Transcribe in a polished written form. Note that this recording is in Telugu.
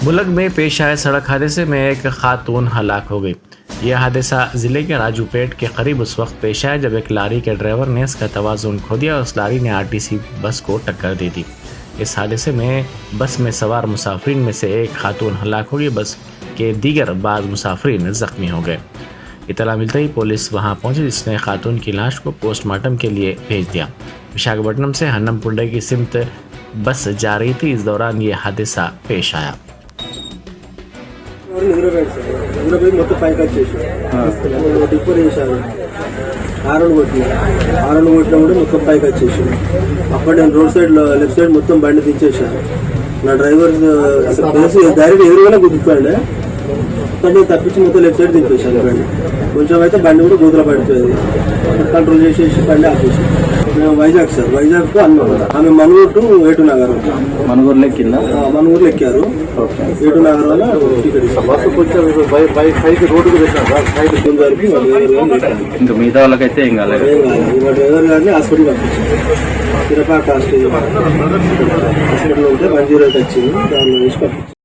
मुलक में पेश आए सड़क हादसे में एक खातून हलाक हो गई। यह हादसा ज़िले के राजूपेट के करीब उस वक्त पेश आया जब एक लारी के ड्राइवर ने इसका तवाज़ुन खो दिया और उस लारी ने आरटीसी बस को टक्कर दे दी। इस हादसे में बस में सवार मुसाफिरीन में से एक खातून हलाक हो गई। बस के दीगर बाद मुसाफिरीन जख्मी हो गए। इतला मिलते ही पुलिस वहां पहुंची, जिसने खातून की लाश को पोस्टमार्टम के लिए भेज दिया। विशाखापट्टनम से हन्नमपुंडे की सिमत बस जा रही थी। इस दौरान ये हादसा पेश आया। మొత్తం పైకి వచ్చేసి టిప్పర్ వేసారు. హారన్ కొట్టినప్పుడు మొత్తం పైకి వచ్చేసి అప్పుడు నేను రోడ్ సైడ్ లెఫ్ట్ సైడ్ మొత్తం బండి దించేసాను. నా డ్రైవర్ డైరెక్ట్ ఎదురుగానే గుద్దుతాడు. అక్కడ తప్పించి మొత్తం లెఫ్ట్ సైడ్ దింపేశాను. బండి కొంచెం అయితే బండి కూడా గోతుల పడిపోయింది. కంట్రోల్ చేసేసి బండి ఆపేసి మేము వైజాగ్ సార్, వైజాగ్ కు అన్నాం. ఆమె మనుగూరు టు ఏటు నగరం. మనుగూరులో ఎక్కిందా? మనుగూరులో ఎక్కారు. ఏటు నగరం వల్ల బస్సు కొంచెం రోడ్డుకు ఇంకా మిగతా వాళ్ళకైతే ఏం కాలేదు. డ్రైవర్ గారిని హాస్పిటల్ పంపించారు. తిరుపతి హాస్పిటల్ ఉంటే 108 వచ్చింది. దాని నుంచి పంపించారు.